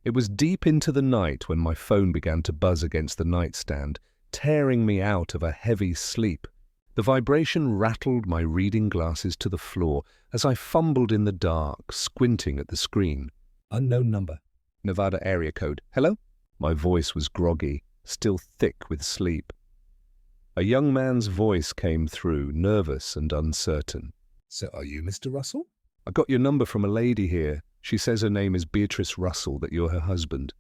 It was deep into the night when my phone began to buzz against the nightstand, tearing me out of a heavy sleep. The vibration rattled my reading glasses to the floor as I fumbled in the dark, squinting at the screen. Unknown number. Nevada area code. Hello? My voice was groggy, still thick with sleep. A young man's voice came through, nervous and uncertain. So are you Mr. Russell? I got your number from a lady here. She says her name is Beatrice Russell, that you're her husband.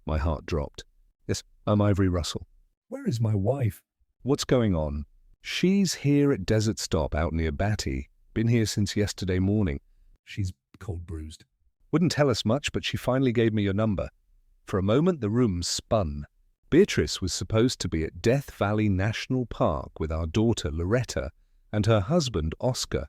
My heart dropped. Yes, I'm Ivory Russell. Where is my wife? What's going on? She's here at Desert Stop out near Batty. Been here since yesterday morning. She's cold bruised. Wouldn't tell us much, but she finally gave me your number. For a moment, the room spun. Beatrice was supposed to be at Death Valley National Park with our daughter Loretta and her husband Oscar.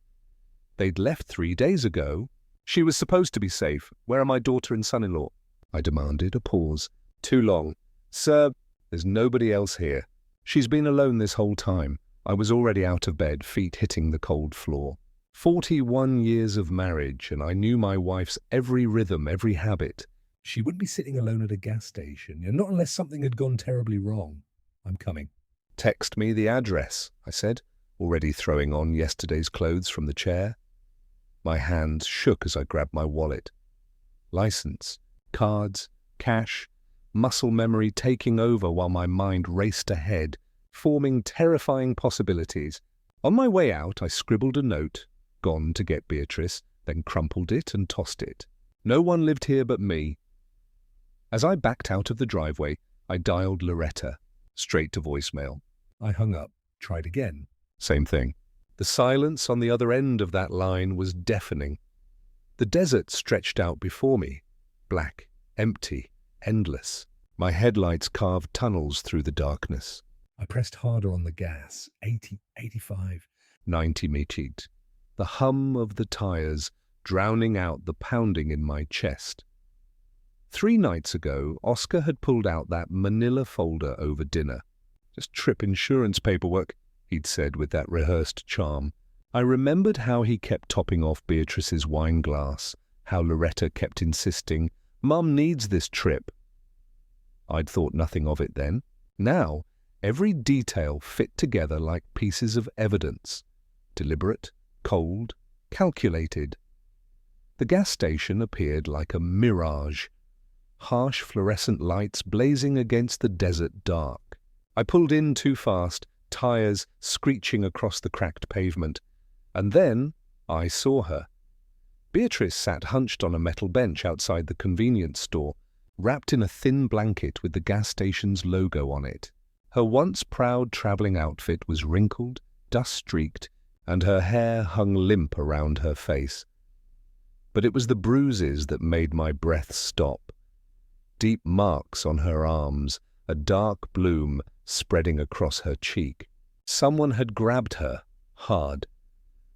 They'd left 3 days ago. She was supposed to be safe. Where are my daughter and son-in-law? I demanded, a pause. Too long. Sir, there's nobody else here. She's been alone this whole time. I was already out of bed, feet hitting the cold floor. 41 years of marriage, and I knew my wife's every rhythm, every habit. She wouldn't be sitting alone at a gas station, not unless something had gone terribly wrong. I'm coming. Text me the address, I said, already throwing on yesterday's clothes from the chair. My hands shook as I grabbed my wallet. License, cards, cash, muscle memory taking over while my mind raced ahead, forming terrifying possibilities. On my way out, I scribbled a note, gone to get Beatrice, then crumpled it and tossed it. No one lived here but me. As I backed out of the driveway, I dialed Loretta, straight to voicemail. I hung up, tried again. Same thing. The silence on the other end of that line was deafening. The desert stretched out before me, black, empty, endless. My headlights carved tunnels through the darkness. I pressed harder on the gas. 80, 85. 90 metered. The hum of the tires drowning out the pounding in my chest. 3 nights ago, Oscar had pulled out that manila folder over dinner. Just trip insurance paperwork, he'd said with that rehearsed charm. I remembered how he kept topping off Beatrice's wine glass, how Loretta kept insisting, "Mum needs this trip." I'd thought nothing of it then. Now, every detail fit together like pieces of evidence. Deliberate, cold, calculated. The gas station appeared like a mirage. Harsh fluorescent lights blazing against the desert dark. I pulled in too fast, tires screeching across the cracked pavement. And then I saw her. Beatrice sat hunched on a metal bench outside the convenience store, wrapped in a thin blanket with the gas station's logo on it. Her once proud traveling outfit was wrinkled, dust-streaked, and her hair hung limp around her face. But it was the bruises that made my breath stop. Deep marks on her arms, a dark bloom spreading across her cheek. Someone had grabbed her, hard.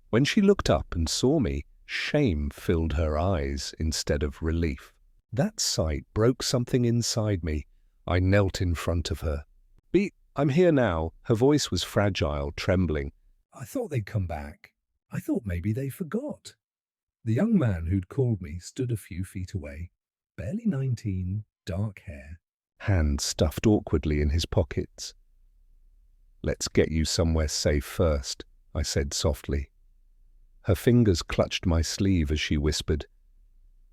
When she looked up and saw me, shame filled her eyes instead of relief. That sight broke something inside me. I knelt in front of her. I'm here now." Her voice was fragile, trembling. I thought they'd come back. I thought maybe they forgot. The young man who'd called me stood a few feet away. Barely 19, dark hair. Hands stuffed awkwardly in his pockets. "Let's get you somewhere safe first," I said softly. Her fingers clutched my sleeve as she whispered,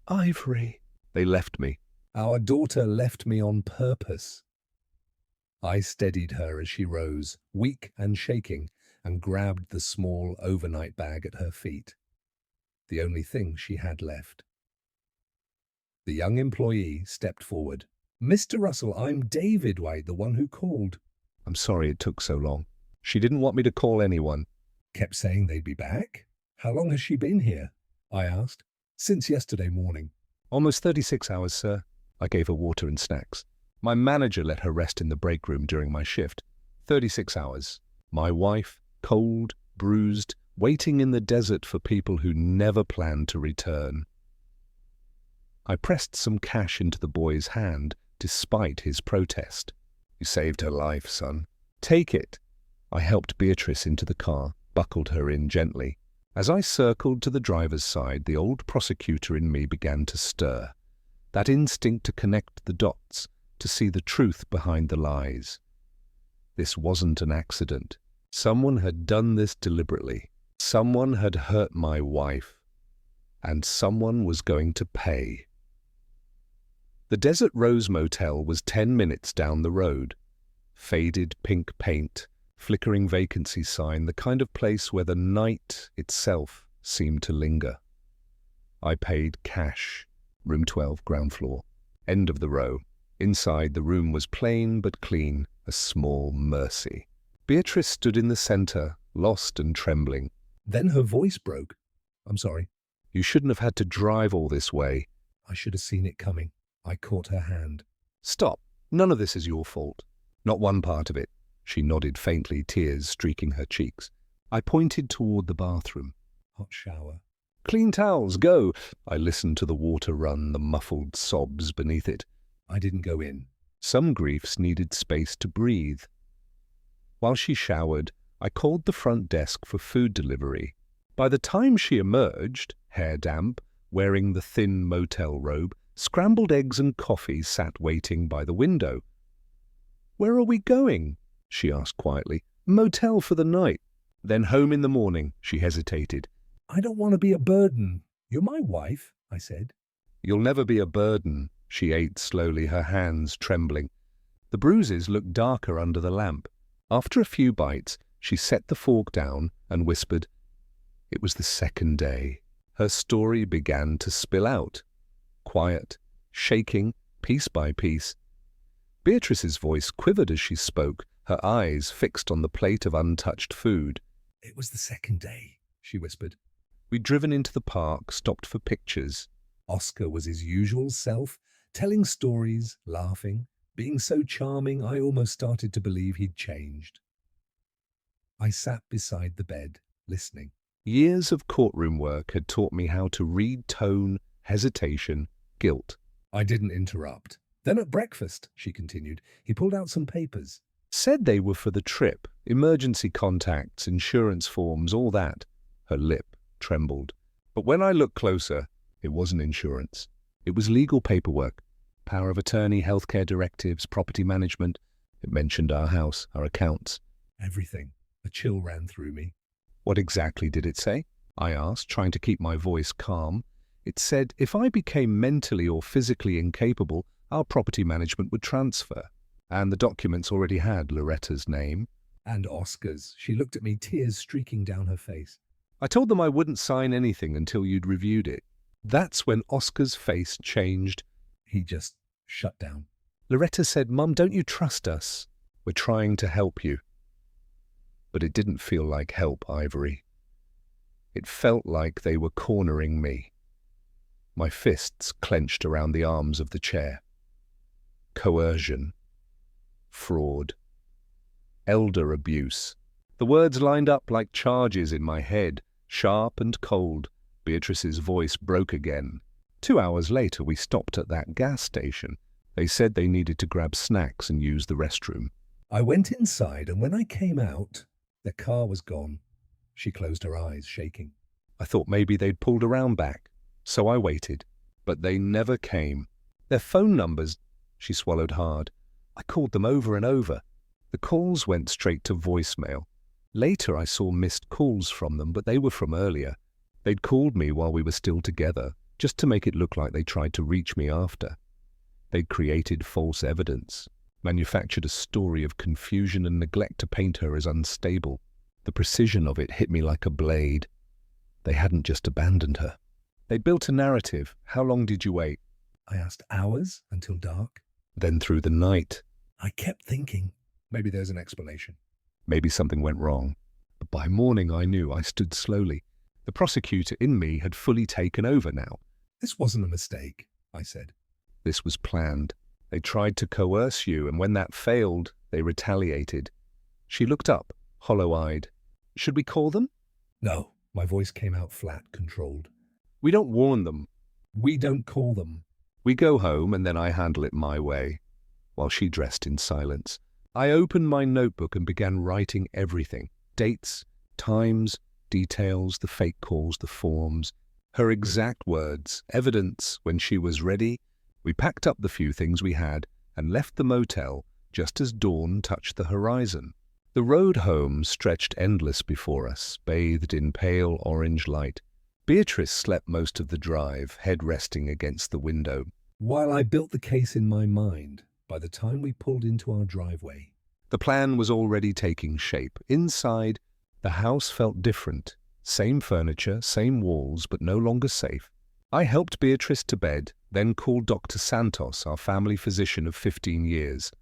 "Ivory." They left me. Our daughter left me on purpose. I steadied her as she rose, weak and shaking, and grabbed the small overnight bag at her feet. The only thing she had left. The young employee stepped forward. "Mr. Russell, I'm David White, the one who called." "I'm sorry it took so long. She didn't want me to call anyone." "Kept saying they'd be back? How long has she been here?" I asked. "Since yesterday morning." "Almost 36 hours, sir." I gave her water and snacks. My manager let her rest in the break room during my shift. 36 hours. My wife, cold, bruised, waiting in the desert for people who never planned to return. I pressed some cash into the boy's hand, despite his protest. "You saved her life, son. Take it." I helped Beatrice into the car, buckled her in gently. As I circled to the driver's side, the old prosecutor in me began to stir. that instinct to connect the dots, to see the truth behind the lies. This wasn't an accident. Someone had done this deliberately. Someone had hurt my wife. And someone was going to pay. The Desert Rose Motel was 10 minutes down the road. Faded pink paint, flickering vacancy sign, the kind of place where the night itself seemed to linger. I paid cash. Room 12, ground floor. End of the row. Inside, the room was plain but clean, a small mercy. Beatrice stood in the center, lost and trembling. Then her voice broke. "I'm sorry. You shouldn't have had to drive all this way." I should have seen it coming." I caught her hand. "Stop. None of this is your fault. Not one part of it." She nodded faintly, tears streaking her cheeks. I pointed toward the bathroom. "Hot shower." "Clean towels, go." I listened to the water run, the muffled sobs beneath it. I didn't go in. Some griefs needed space to breathe. While she showered, I called the front desk for food delivery. By the time she emerged, hair damp, wearing the thin motel robe, scrambled eggs and coffee sat waiting by the window. "Where are we going?" she asked quietly. "Motel for the night. Then home in the morning." She hesitated. "I don't want to be a burden. You're my wife," I said. "You'll never be a burden." She ate slowly, her hands trembling. The bruises looked darker under the lamp. After a few bites, she set the fork down and whispered. It was the second day. Her story began to spill out. Quiet, shaking, piece by piece. Beatrice's voice quivered as she spoke, her eyes fixed on the plate of untouched food. "It was the second day," she whispered. We'd driven into the park, stopped for pictures. Oscar was his usual self, telling stories, laughing, being so charming I almost started to believe he'd changed. I sat beside the bed, listening. Years of courtroom work had taught me how to read tone, hesitation, guilt. I didn't interrupt. Then at breakfast, she continued, he pulled out some papers. Said they were for the trip, emergency contacts, insurance forms, all that. Her lip trembled. But when I looked closer, it wasn't insurance. It was legal paperwork. Power of attorney, healthcare directives, property management. It mentioned our house, our accounts. Everything. A chill ran through me. What exactly did it say? I asked, trying to keep my voice calm. It said if I became mentally or physically incapable, our property management would transfer. And the documents already had Loretta's name. And Oscar's. She looked at me, tears streaking down her face. I told them I wouldn't sign anything until you'd reviewed it. That's when Oscar's face changed. He just shut down. Loretta said, "Mum, don't you trust us? We're trying to help you." But it didn't feel like help, Ivory. It felt like they were cornering me. My fists clenched around the arms of the chair. Coercion. Fraud. Elder abuse. The words lined up like charges in my head, sharp and cold. Beatrice's voice broke again. 2 hours later, we stopped at that gas station. They said they needed to grab snacks and use the restroom. I went inside, and when I came out, their car was gone. She closed her eyes, shaking. I thought maybe they'd pulled around back, so I waited. But they never came. Their phone numbers, she swallowed hard. I called them over and over. The calls went straight to voicemail. Later I saw missed calls from them, but they were from earlier. They'd called me while we were still together, just to make it look like they tried to reach me after. They'd created false evidence, manufactured a story of confusion and neglect to paint her as unstable. The precision of it hit me like a blade. They hadn't just abandoned her. They built a narrative. How long did you wait? I asked. Hours, until dark. Then through the night. I kept thinking, maybe there's an explanation. Maybe something went wrong. But by morning I knew. I stood slowly. The prosecutor in me had fully taken over now. This wasn't a mistake, I said. This was planned. They tried to coerce you, and when that failed, they retaliated. She looked up, hollow-eyed. Should we call them? No. My voice came out flat, controlled. We don't warn them. We don't call them. We go home, and then I handle it my way. While she dressed in silence, I opened my notebook and began writing everything. Dates, times, details, the fake calls, the forms. Her exact words, evidence when she was ready, We packed up the few things we had and left the motel just as dawn touched the horizon. The road home stretched endless before us, bathed in pale orange light. Beatrice slept most of the drive, head resting against the window. While I built the case in my mind, by the time we pulled into our driveway, The plan was already taking shape. Inside, the house felt different. Same furniture, same walls, but no longer safe. I helped Beatrice to bed, then called Dr. Santos, our family physician of 15 years.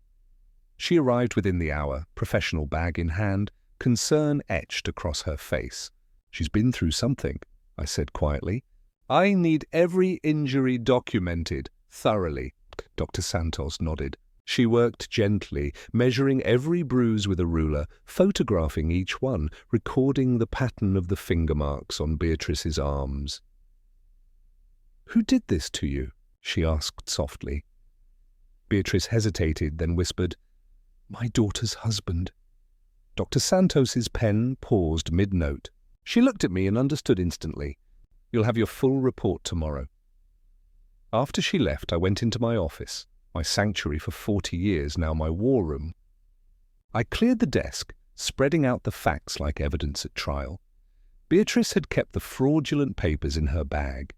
She arrived within the hour, professional bag in hand, concern etched across her face. "She's been through something," I said quietly. "I need every injury documented, thoroughly." Dr. Santos nodded. She worked gently, measuring every bruise with a ruler, photographing each one, recording the pattern of the finger marks on Beatrice's arms. "Who did this to you?" she asked softly. Beatrice hesitated, then whispered, "My daughter's husband." Dr. Santos's pen paused mid-note. She looked at me and understood instantly. "You'll have your full report tomorrow." After she left, I went into my office, my sanctuary for 40 years, now my war room. I cleared the desk, spreading out the facts like evidence at trial. Beatrice had kept the fraudulent papers in her bag.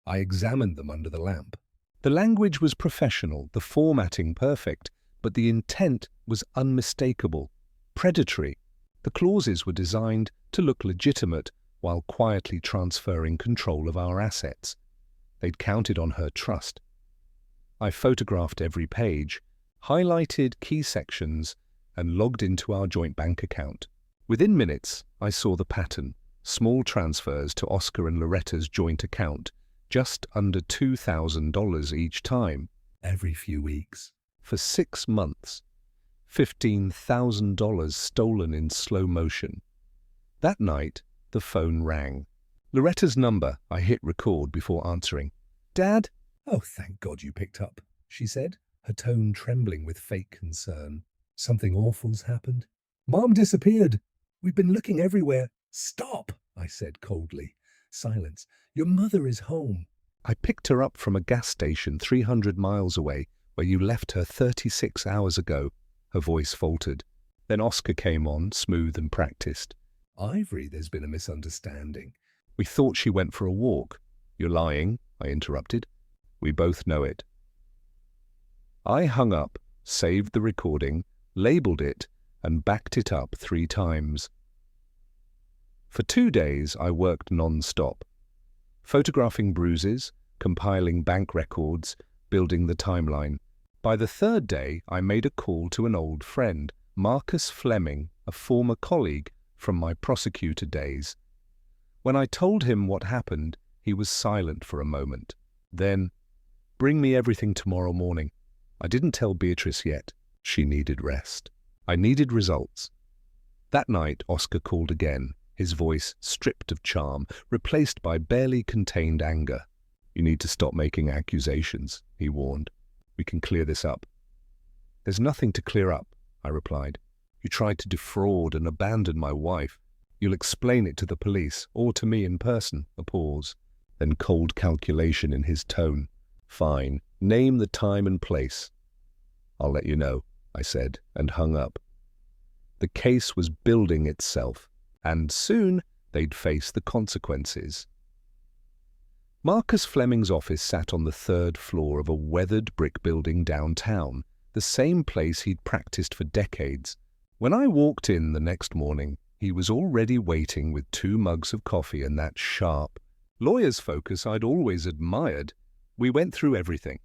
I examined them under the lamp. The language was professional, the formatting perfect, but the intent was unmistakable, predatory. The clauses were designed to look legitimate while quietly transferring control of our assets. They'd counted on her trust. I photographed every page, highlighted key sections, and logged into our joint bank account. Within minutes, I saw the pattern: small transfers to Oscar and Loretta's joint account, just under $2,000 each time. Every few weeks. For 6 months. $15,000 stolen in slow motion. That night, the phone rang. Loretta's number. I hit record before answering. "Dad?" "Oh, thank God you picked up," she said, her tone trembling with fake concern. "Something awful's happened. Mom disappeared. We've been looking everywhere." "Stop," I said coldly. "Silence. Your mother is home." "I picked her up from a gas station 300 miles away, where you left her 36 hours ago." Her voice faltered. Then Oscar came on, smooth and practiced. "Ivory, there's been a misunderstanding." "We thought she went for a walk." "You're lying," I interrupted. "We both know it." I hung up, saved the recording, labeled it, and backed it up 3 times. For 2 days, I worked non-stop, photographing bruises, compiling bank records, building the timeline. By the 3rd day, I made a call to an old friend, Marcus Fleming, a former colleague from my prosecutor days. When I told him what happened, he was silent for a moment. Then, "Bring me everything tomorrow morning." I didn't tell Beatrice yet. She needed rest. I needed results. That night, Oscar called again, his voice stripped of charm, replaced by barely contained anger. "You need to stop making accusations," he warned. "We can clear this up." "There's nothing to clear up," I replied. "You tried to defraud and abandon my wife. You'll explain it to the police, or to me in person." A pause, then cold calculation in his tone. "Fine. Name the time and place." "I'll let you know," I said, and hung up. The case was building itself, and soon they'd face the consequences. Marcus Fleming's office sat on the 3rd floor of a weathered brick building downtown, the same place he'd practiced for decades. When I walked in the next morning, he was already waiting with 2 mugs of coffee and that sharp, lawyer's focus I'd always admired. We went through everything: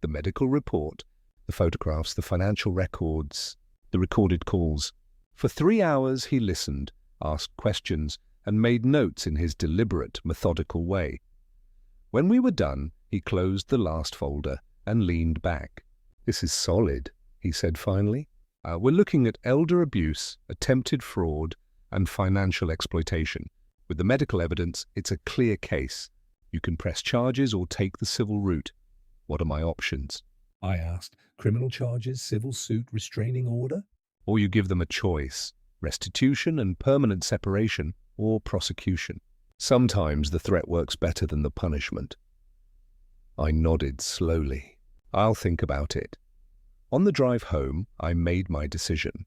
the medical report, the photographs, the financial records, the recorded calls. For 3 hours he listened, asked questions, and made notes in his deliberate, methodical way. When we were done, he closed the last folder and leaned back. "This is solid," he said finally. We're looking at elder abuse, attempted fraud, and financial exploitation. With the medical evidence, it's a clear case. You can press charges or take the civil route. What are my options?" I asked. "Criminal charges, civil suit, restraining order?" "Or you give them a choice: restitution and permanent separation, or prosecution. Sometimes the threat works better than the punishment." I nodded slowly. I'll think about it. On the drive home, I made my decision.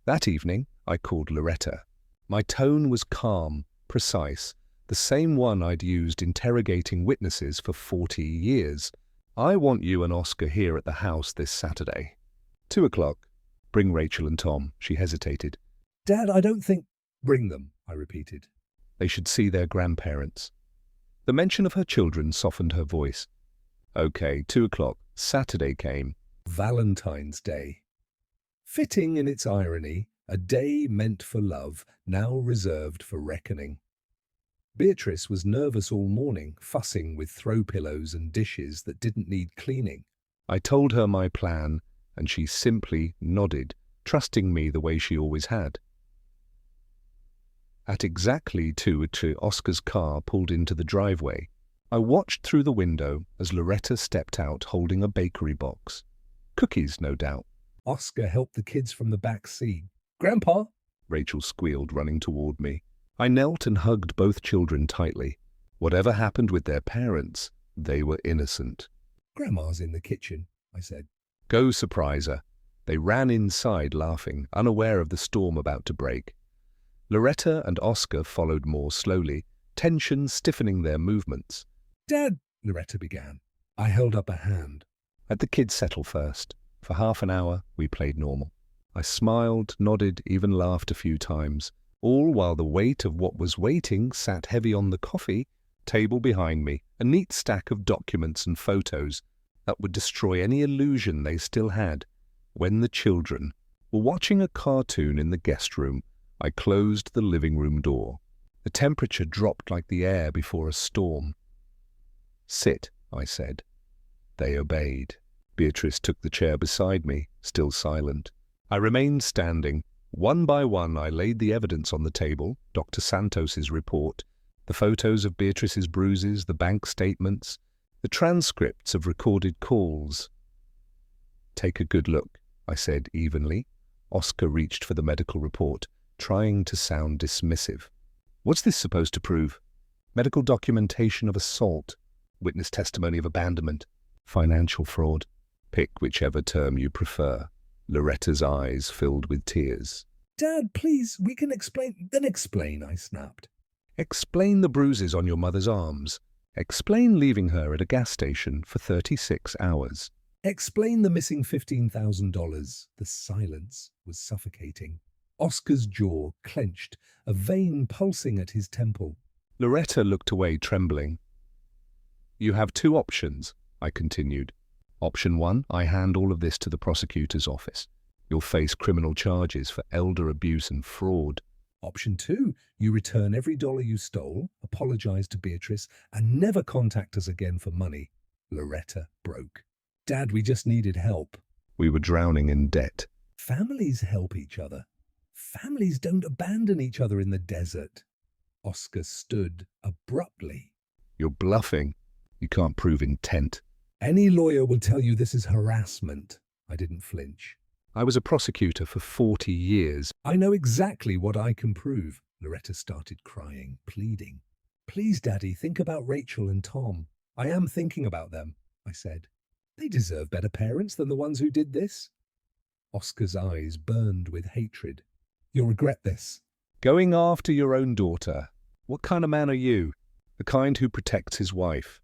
That evening, I called Loretta. My tone was calm, precise, the same one I'd used interrogating witnesses for 40 years. I want you and Oscar here at the house this Saturday. 2 o'clock. Bring Rachel and Tom. She hesitated. Dad, I don't think... Bring them, I repeated. They should see their grandparents. The mention of her children softened her voice. Okay, 2 o'clock. Saturday came. Valentine's Day. Fitting in its irony, a day meant for love, now reserved for reckoning. Beatrice was nervous all morning, fussing with throw pillows and dishes that didn't need cleaning. I told her my plan, and she simply nodded, trusting me the way she always had. At exactly 2 Oscar's car pulled into the driveway. I watched through the window as Loretta stepped out holding a bakery box. Cookies, no doubt. Oscar helped the kids from the back seat. Grandpa! Rachel squealed, running toward me. I knelt and hugged both children tightly. Whatever happened with their parents, they were innocent. Grandma's in the kitchen, I said. Go surprise her. They ran inside laughing, unaware of the storm about to break. Loretta and Oscar followed more slowly, tension stiffening their movements. Dad, Loretta began. I held up a hand. Let the kids settle first. For half an hour, we played normal. I smiled, nodded, even laughed a few times, all while the weight of what was waiting sat heavy on the coffee table behind me, a neat stack of documents and photos that would destroy any illusion they still had. When the children were watching a cartoon in the guest room, I closed the living room door. The temperature dropped like the air before a storm. Sit, I said. They obeyed. Beatrice took the chair beside me, still silent. I remained standing. One by one, I laid the evidence on the table, Dr. Santos's report, the photos of Beatrice's bruises, the bank statements, the transcripts of recorded calls. Take a good look, I said evenly. Oscar reached for the medical report, trying to sound dismissive. What's this supposed to prove? Medical documentation of assault, witness testimony of abandonment, financial fraud. Pick whichever term you prefer. Loretta's eyes filled with tears. Dad, please, we can explain. Then explain, I snapped. Explain the bruises on your mother's arms. Explain leaving her at a gas station for 36 hours. Explain the missing $15,000. The silence was suffocating. Oscar's jaw clenched, a vein pulsing at his temple. Loretta looked away, trembling. You have 2 options, I continued. Option 1, I hand all of this to the prosecutor's office. You'll face criminal charges for elder abuse and fraud. Option 2, you return every dollar you stole, apologize to Beatrice, and never contact us again for money. Loretta broke. Dad, we just needed help. We were drowning in debt. Families help each other. Families don't abandon each other in the desert. Oscar stood abruptly. You're bluffing. You can't prove intent. Any lawyer will tell you this is harassment. I didn't flinch. I was a prosecutor for 40 years. I know exactly what I can prove. Loretta started crying, pleading. Please, Daddy, think about Rachel and Tom. I am thinking about them, I said. They deserve better parents than the ones who did this. Oscar's eyes burned with hatred. You'll regret this. Going after your own daughter. What kind of man are you? The kind who protects his wife.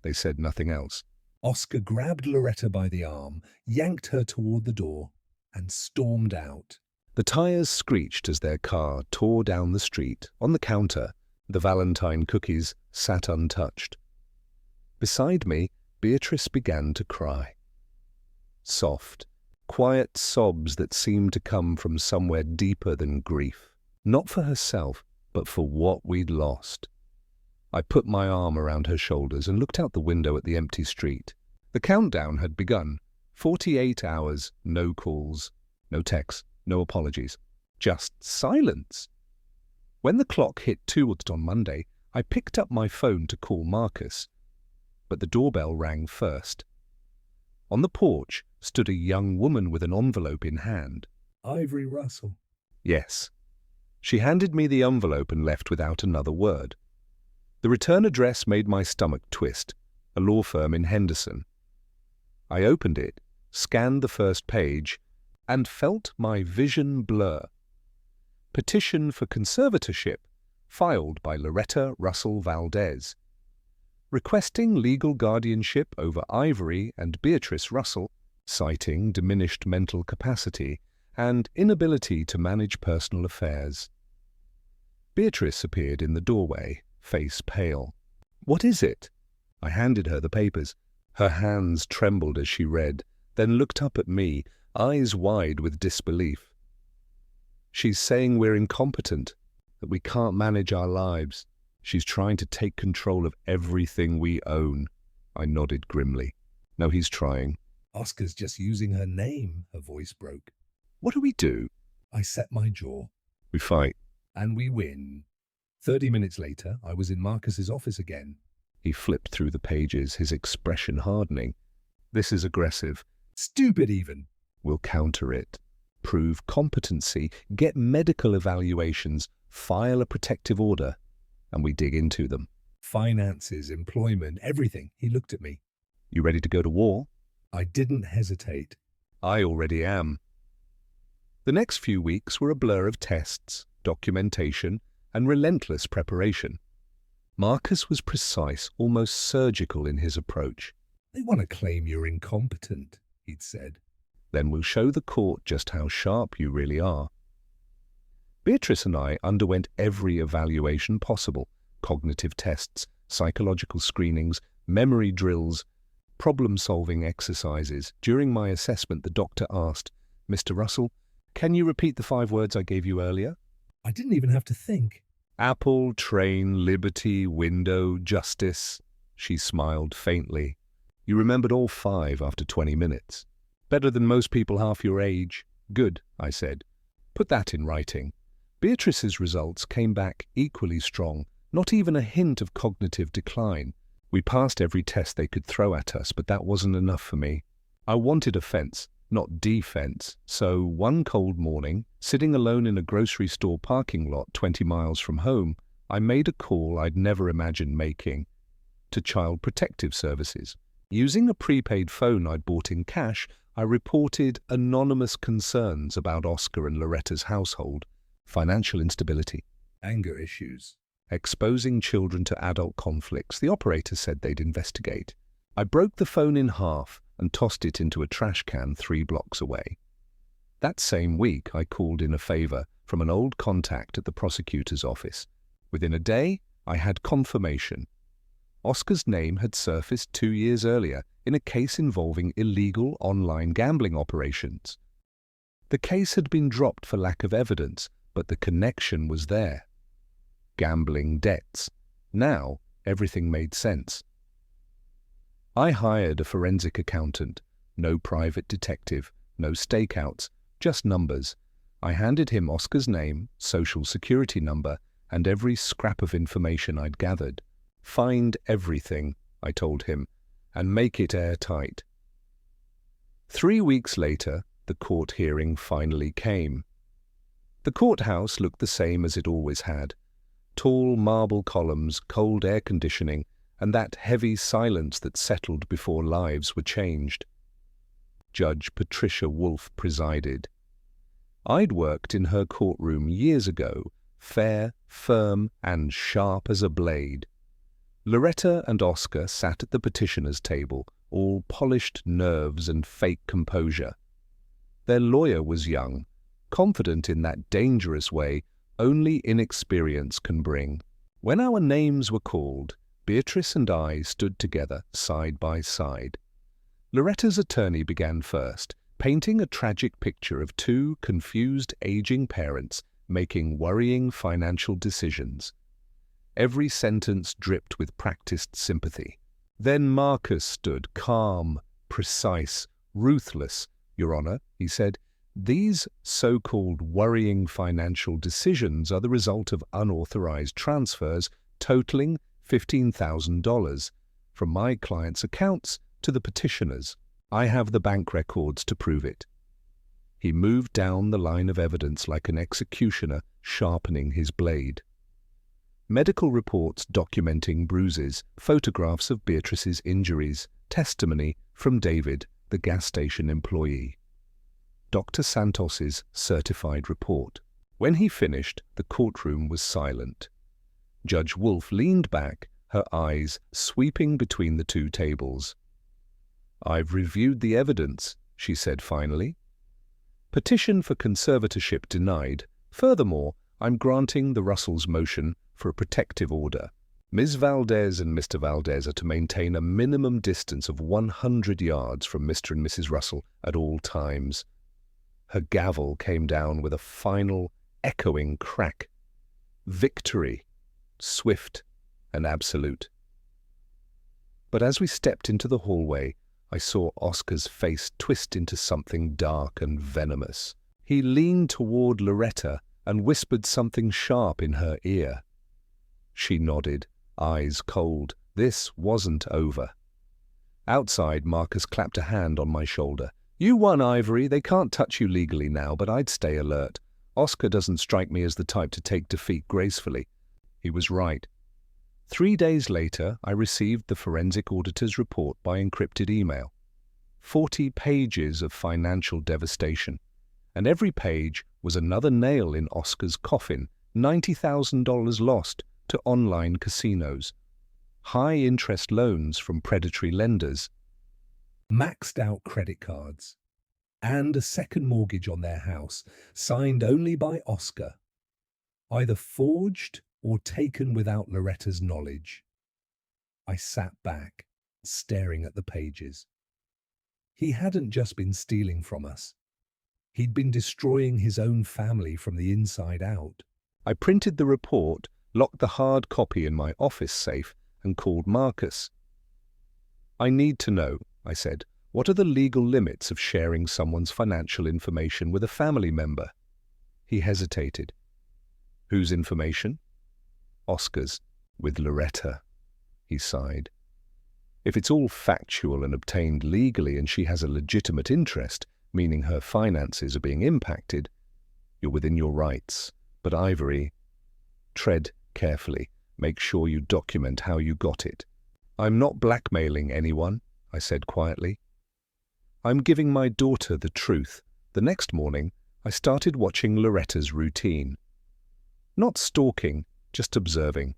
They said nothing else. Oscar grabbed Loretta by the arm, yanked her toward the door, and stormed out. The tires screeched as their car tore down the street. On the counter, the Valentine cookies sat untouched. Beside me, Beatrice began to cry. Soft, quiet sobs that seemed to come from somewhere deeper than grief. Not for herself, but for what we'd lost. I put my arm around her shoulders and looked out the window at the empty street. The countdown had begun. 48 hours, no calls, no texts, no apologies. Just silence. When the clock hit 2 on Monday, I picked up my phone to call Marcus. But the doorbell rang first. On the porch stood a young woman with an envelope in hand. Ivory Russell. Yes. She handed me the envelope and left without another word. The return address made my stomach twist. a law firm in Henderson. I opened it, scanned the first page, and felt my vision blur. Petition for conservatorship filed by Loretta Russell Valdez, requesting legal guardianship over Ivory and Beatrice Russell, citing diminished mental capacity and inability to manage personal affairs. Beatrice appeared in the doorway, face pale. "What is it?" I handed her the papers. Her hands trembled as she read, then looked up at me, eyes wide with disbelief. "She's saying we're incompetent, that we can't manage our lives. She's trying to take control of everything we own." I nodded grimly. "No, he's trying." "Oscar's just using her name," her voice broke. "What do we do?" I set my jaw. "We fight." "And we win." 30 minutes later, I was in Marcus's office again. He flipped through the pages, his expression hardening. "This is aggressive." "Stupid even." "We'll counter it. Prove competency, get medical evaluations, file a protective order, and we dig into them." "Finances, employment, everything." He looked at me. "You ready to go to war?" I didn't hesitate. "I already am." The next few weeks were a blur of tests, documentation, and relentless preparation. Marcus was precise, almost surgical in his approach. "They want to claim you're incompetent," he'd said. "Then we'll show the court just how sharp you really are." Beatrice and I underwent every evaluation possible: cognitive tests, psychological screenings, memory drills, problem-solving exercises. During my assessment, the doctor asked, "Mr. Russell, can you repeat the 5 words I gave you earlier?" I didn't even have to think. "Apple, train, liberty, window, justice." She smiled faintly. "You remembered all 5 after 20 minutes. Better than most people half your age." "Good," I said. "Put that in writing." Beatrice's results came back equally strong, not even a hint of cognitive decline. We passed every test they could throw at us, but that wasn't enough for me. I wanted offense, not defense, so one cold morning, sitting alone in a grocery store parking lot 20 miles from home, I made a call I'd never imagined making: to Child Protective Services. Using a prepaid phone I'd bought in cash, I reported anonymous concerns about Oscar and Loretta's household: financial instability, Anger issues. exposing children to adult conflicts. The operator said they'd investigate. I broke the phone in half and tossed it into a trash can 3 blocks away. That same week, I called in a favor from an old contact at the prosecutor's office. Within a day, I had confirmation. Oscar's name had surfaced 2 years earlier in a case involving illegal online gambling operations. The case had been dropped for lack of evidence, but the connection was there. Gambling debts. Now, everything made sense. I hired a forensic accountant. No private detective, no stakeouts, just numbers. I handed him Oscar's name, social security number, and every scrap of information I'd gathered. "Find everything," I told him, "and make it airtight." 3 weeks later, the court hearing finally came. The courthouse looked the same as it always had: tall marble columns, cold air conditioning, and that heavy silence that settled before lives were changed. Judge Patricia Wolfe presided. I'd worked in her courtroom years ago, fair, firm, and sharp as a blade. Loretta and Oscar sat at the petitioner's table, all polished nerves and fake composure. Their lawyer was young, confident in that dangerous way only inexperience can bring. When our names were called, Beatrice and I stood together, side by side. Loretta's attorney began first, painting a tragic picture of 2 confused, aging parents making worrying financial decisions. Every sentence dripped with practiced sympathy. Then Marcus stood, calm, precise, ruthless. "Your Honor," he said, "these so-called worrying financial decisions are the result of unauthorized transfers totaling $15,000 from my client's accounts to the petitioners. I have the bank records to prove it." He moved down the line of evidence like an executioner sharpening his blade. medical reports documenting bruises, photographs of Beatrice's injuries, testimony from David, the gas station employee. Dr. Santos's certified report. When he finished, the courtroom was silent. Judge Wolfe leaned back, her eyes sweeping between the two tables. "I've reviewed the evidence," she said finally. "Petition for conservatorship denied. Furthermore, I'm granting the Russells' motion for a protective order. Ms. Valdez and Mr. Valdez are to maintain a minimum distance of 100 yards from Mr. and Mrs. Russell at all times." Her gavel came down with a final, echoing crack. Victory, swift and absolute. But as we stepped into the hallway, I saw Oscar's face twist into something dark and venomous. He leaned toward Loretta and whispered something sharp in her ear. She nodded, eyes cold. This wasn't over. Outside, Marcus clapped a hand on my shoulder. "You won, Ivory. They can't touch you legally now, but I'd stay alert. Oscar doesn't strike me as the type to take defeat gracefully." He was right. 3 days later, I received the forensic auditor's report by encrypted email. 40 pages of financial devastation. And every page was another nail in Oscar's coffin. $90,000 lost to online casinos. High-interest loans from predatory lenders. Maxed out credit cards, and a second mortgage on their house, signed only by Oscar, either forged or taken without Loretta's knowledge. I sat back, staring at the pages. He hadn't just been stealing from us. He'd been destroying his own family from the inside out. I printed the report, locked the hard copy in my office safe, and called Marcus. "I need to know," I said, "what are the legal limits of sharing someone's financial information with a family member?" He hesitated. "Whose information?" "Oscar's, with Loretta," he sighed. "If it's all factual and obtained legally and she has a legitimate interest, meaning her finances are being impacted, you're within your rights. But Ivory, tread carefully. Make sure you document how you got it." "I'm not blackmailing anyone," I said quietly. "I'm giving my daughter the truth." The next morning, I started watching Loretta's routine. Not stalking, just observing.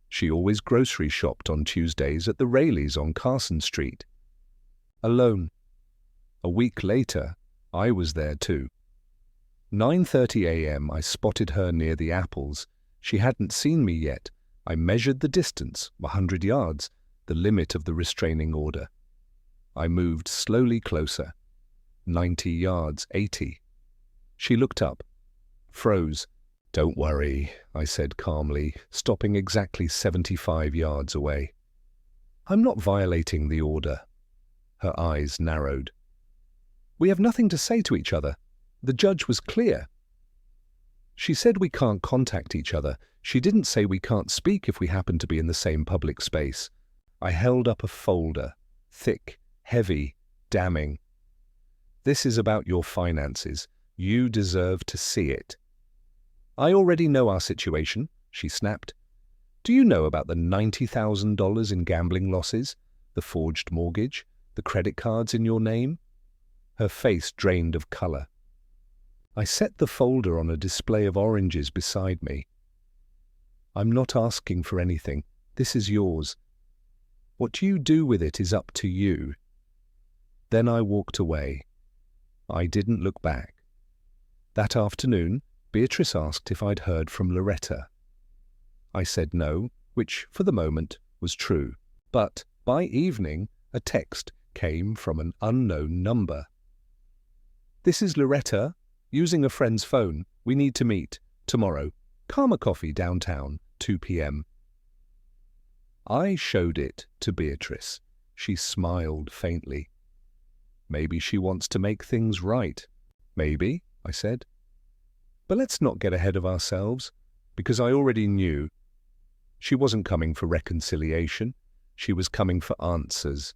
She always grocery shopped on Tuesdays at the Rayleighs on Carson Street. Alone. A week later, I was there too. 9:30 a.m. I spotted her near the apples. She hadn't seen me yet. I measured the distance, 100 yards, the limit of the restraining order. I moved slowly closer. 90 yards, 80. She looked up, froze. "Don't worry," I said calmly, stopping exactly 75 yards away. "I'm not violating the order." Her eyes narrowed. "We have nothing to say to each other. The judge was clear." "She said we can't contact each other. She didn't say we can't speak if we happen to be in the same public space." I held up a folder, thick, heavy, damning. "This is about your finances. You deserve to see it." "I already know our situation," she snapped. "Do you know about the $90,000 in gambling losses, the forged mortgage, the credit cards in your name?" Her face drained of color. I set the folder on a display of oranges beside me. "I'm not asking for anything. This is yours. What you do with it is up to you." Then I walked away. I didn't look back. That afternoon, Beatrice asked if I'd heard from Loretta. I said no, which, for the moment, was true. But by evening, a text came from an unknown number. "This is Loretta. Using a friend's phone. We need to meet. Tomorrow. Karma Coffee downtown, 2 p.m. I showed it to Beatrice. She smiled faintly. "Maybe she wants to make things right." "Maybe," I said. "But let's not get ahead of ourselves, because I already knew. She wasn't coming for reconciliation. She was coming for answers."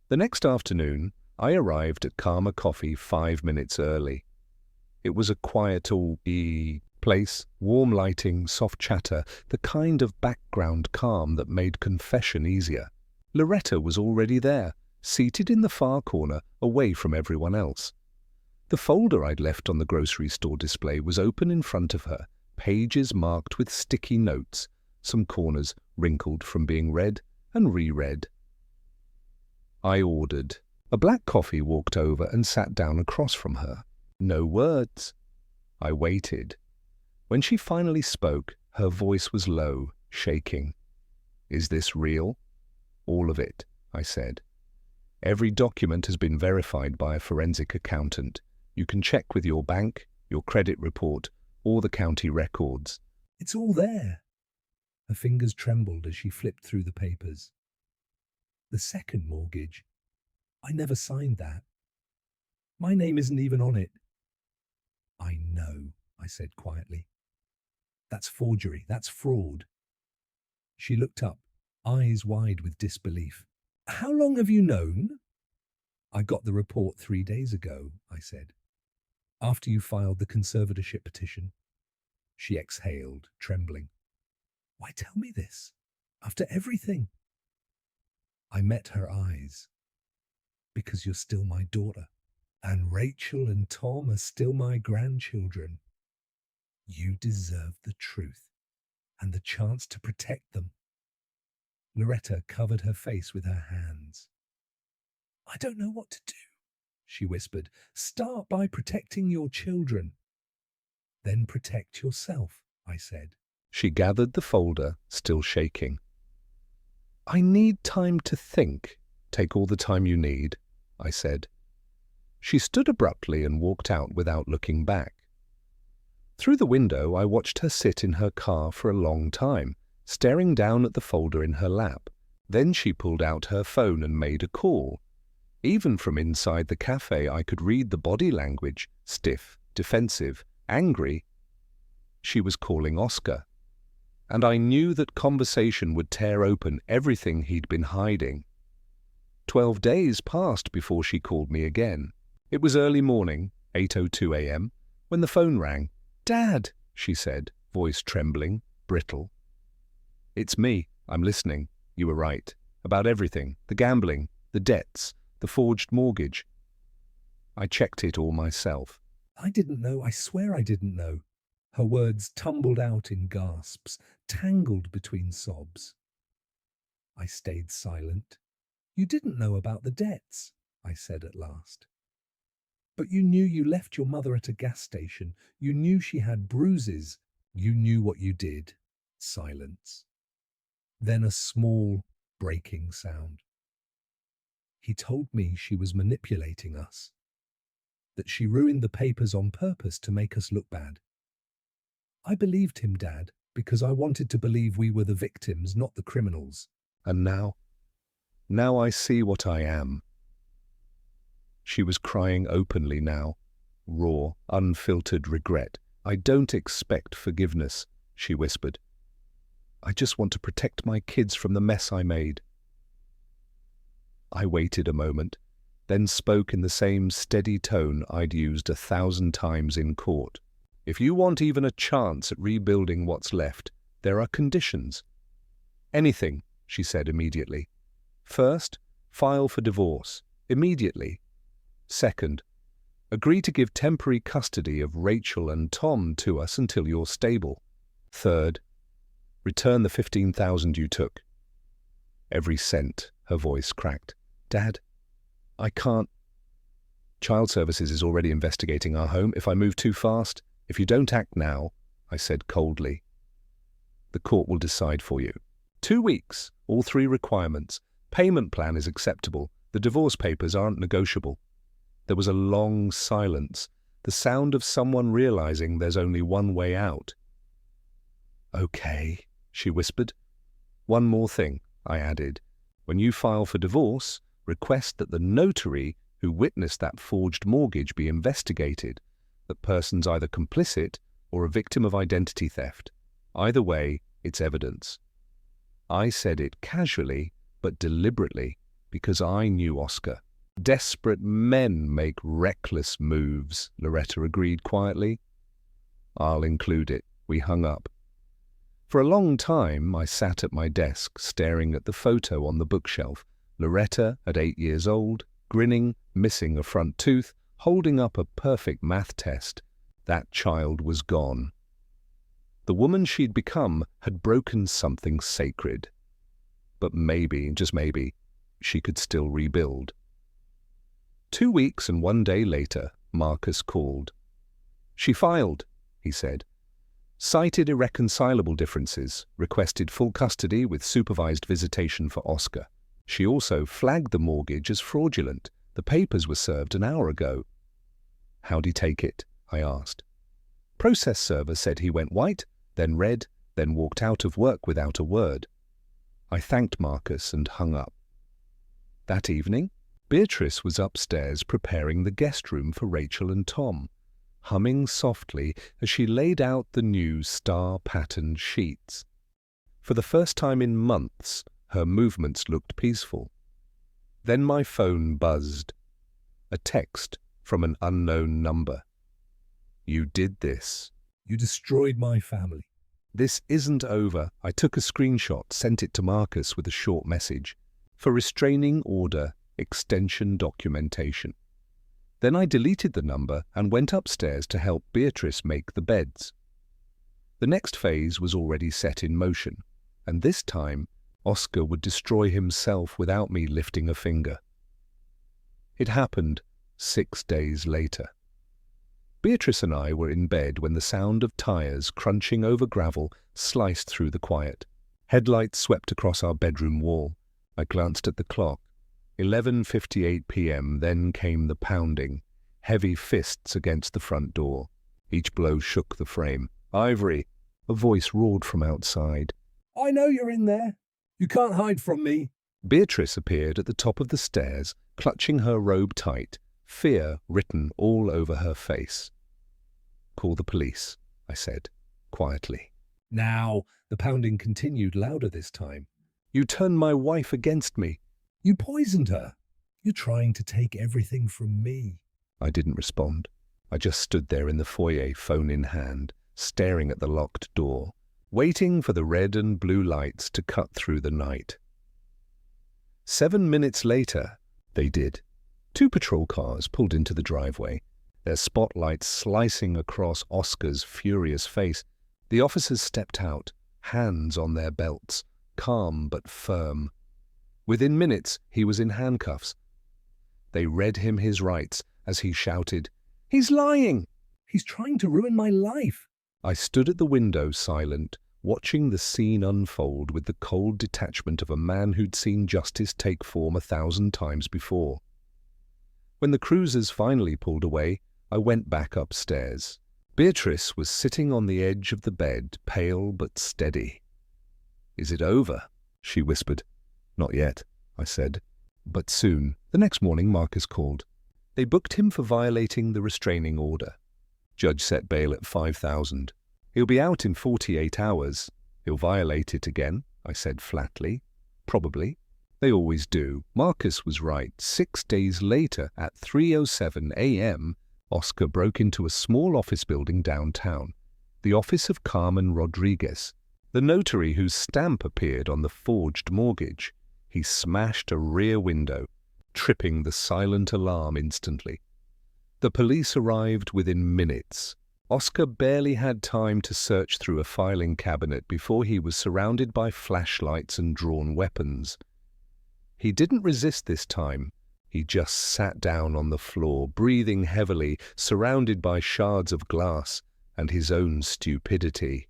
The next afternoon, I arrived at Karma Coffee 5 minutes early. It was a quiet, Place, warm lighting, soft chatter, the kind of background calm that made confession easier. Loretta was already there, seated in the far corner, away from everyone else. The folder I'd left on the grocery store display was open in front of her, pages marked with sticky notes, some corners wrinkled from being read and reread. I ordered. A black coffee walked over and sat down across from her. No words. I waited. When she finally spoke, her voice was low, shaking. "Is this real?" "All of it," I said. "Every document has been verified by a forensic accountant. You can check with your bank, your credit report, or the county records." "It's all there." Her fingers trembled as she flipped through the papers. "The second mortgage. I never signed that. My name isn't even on it." "I know," I said quietly. "That's forgery. That's fraud." She looked up, eyes wide with disbelief. "How long have you known?" "I got the report 3 days ago," I said. "After you filed the conservatorship petition." She exhaled, trembling. "Why tell me this? After everything?" I met her eyes. "Because you're still my daughter, and Rachel and Tom are still my grandchildren. You deserve the truth and the chance to protect them." Loretta covered her face with her hands. "I don't know what to do," she whispered. "Start by protecting your children. Then protect yourself," I said. She gathered the folder, still shaking. "I need time to think." "Take all the time you need," I said. She stood abruptly and walked out without looking back. Through the window, I watched her sit in her car for a long time, staring down at the folder in her lap. Then she pulled out her phone and made a call. Even from inside the cafe, I could read the body language, stiff, defensive, angry. She was calling Oscar. And I knew that conversation would tear open everything he'd been hiding. 12 days passed before she called me again. It was early morning, 8:02 a.m., when the phone rang. "Dad," she said, voice trembling, brittle. "It's me. I'm listening. You were right. About everything. The gambling, the debts, the forged mortgage. I checked it all myself." "I didn't know. I swear I didn't know." Her words tumbled out in gasps, tangled between sobs. I stayed silent. "You didn't know about the debts," I said at last. "But you knew you left your mother at a gas station. You knew she had bruises. You knew what you did." Silence. Then a small, breaking sound. "He told me she was manipulating us. That she ruined the papers on purpose to make us look bad. I believed him, Dad, because I wanted to believe we were the victims, not the criminals." And now I see what I am. She was crying openly now, raw, unfiltered regret. "I don't expect forgiveness," she whispered. "I just want to protect my kids from the mess I made." I waited a moment, then spoke in the same steady tone I'd used 1,000 times in court. "If you want even a chance at rebuilding what's left, there are conditions." "Anything," she said immediately. "First, file for divorce. Immediately. Second, agree to give temporary custody of Rachel and Tom to us until you're stable. Third, return the $15,000 you took." "Every cent," her voice cracked. "Dad, I can't. Child Services is already investigating our home. If I move too fast, if you don't act now," I said coldly, "the court will decide for you. 2 weeks, all 3 requirements. Payment plan is acceptable. The divorce papers aren't negotiable." There was a long silence, the sound of someone realizing there's only one way out. "Okay," she whispered. "One more thing," I added. "When you file for divorce, request that the notary who witnessed that forged mortgage be investigated. That person's either complicit or a victim of identity theft. Either way, it's evidence." I said it casually, but deliberately, because I knew Oscar. "Desperate men make reckless moves," Loretta agreed quietly. I'll include it. We hung up. For a long time, I sat at my desk, staring at the photo on the bookshelf. Loretta, at 8 years old, grinning, missing a front tooth, holding up a perfect math test. That child was gone. The woman she'd become had broken something sacred. But maybe, just maybe, she could still rebuild. 2 weeks and 1 day later, Marcus called. "She filed," he said. "Cited irreconcilable differences, requested full custody with supervised visitation for Oscar. She also flagged the mortgage as fraudulent. The papers were served an hour ago." "How'd he take it?" I asked. "Process server said he went white, then red, then walked out of work without a word." I thanked Marcus and hung up. That evening, Beatrice was upstairs preparing the guest room for Rachel and Tom, humming softly as she laid out the new star-patterned sheets. For the first time in months, her movements looked peaceful. Then my phone buzzed. A text from an unknown number. "You did this. You destroyed my family." This isn't over." I took a screenshot, sent it to Marcus with a short message. "For restraining order, extension documentation." Then I deleted the number and went upstairs to help Beatrice make the beds. The next phase was already set in motion, and this time Oscar would destroy himself without me lifting a finger. It happened 6 days later. Beatrice and I were in bed when the sound of tires crunching over gravel sliced through the quiet. Headlights swept across our bedroom wall. I glanced at the clock. 11:58 p.m. Then came the pounding, heavy fists against the front door. Each blow shook the frame. "Ivory!" A voice roared from outside. "I know you're in there. You can't hide from me." Beatrice appeared at the top of the stairs, clutching her robe tight, fear written all over her face. "Call the police," I said, quietly. Now, the pounding continued louder this time. "You turned my wife against me." "You poisoned her. You're trying to take everything from me." I didn't respond. I just stood there in the foyer, phone in hand, staring at the locked door, waiting for the red and blue lights to cut through the night. 7 minutes later, they did. 2 patrol cars pulled into the driveway, their spotlights slicing across Oscar's furious face. The officers stepped out, hands on their belts, calm but firm. Within minutes, he was in handcuffs. They read him his rights as he shouted, "He's lying! He's trying to ruin my life." I stood at the window, silent, watching the scene unfold with the cold detachment of a man who'd seen justice take form 1,000 times before. When the cruisers finally pulled away, I went back upstairs. Beatrice was sitting on the edge of the bed, pale but steady. "Is it over?" she whispered. "Not yet," I said. "But soon." The next morning, Marcus called. They booked him for violating the restraining order. Judge set bail at $5,000. "He'll be out in 48 hours. He'll violate it again," I said flatly. "Probably. They always do." Marcus was right. 6 days later, at 3:07 a.m., Oscar broke into a small office building downtown, the office of Carmen Rodriguez, the notary whose stamp appeared on the forged mortgage. He smashed a rear window, tripping the silent alarm instantly. The police arrived within minutes. Oscar barely had time to search through a filing cabinet before he was surrounded by flashlights and drawn weapons. He didn't resist this time. He just sat down on the floor, breathing heavily, surrounded by shards of glass and his own stupidity.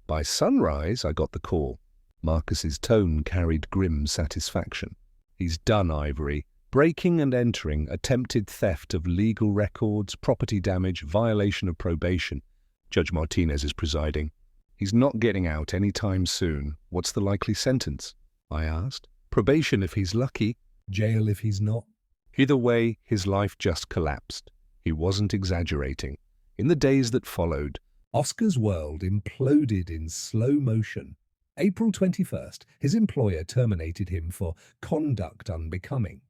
By sunrise, I got the call. Marcus's tone carried grim satisfaction. "He's done, Ivory. Breaking and entering, attempted theft of legal records, property damage, violation of probation. Judge Martinez is presiding. He's not getting out any time soon. What's the likely sentence?" I asked. "Probation if he's lucky. Jail if he's not." Either way, his life just collapsed. He wasn't exaggerating. In the days that followed, Oscar's world imploded in slow motion. April 21st, his employer terminated him for conduct unbecoming.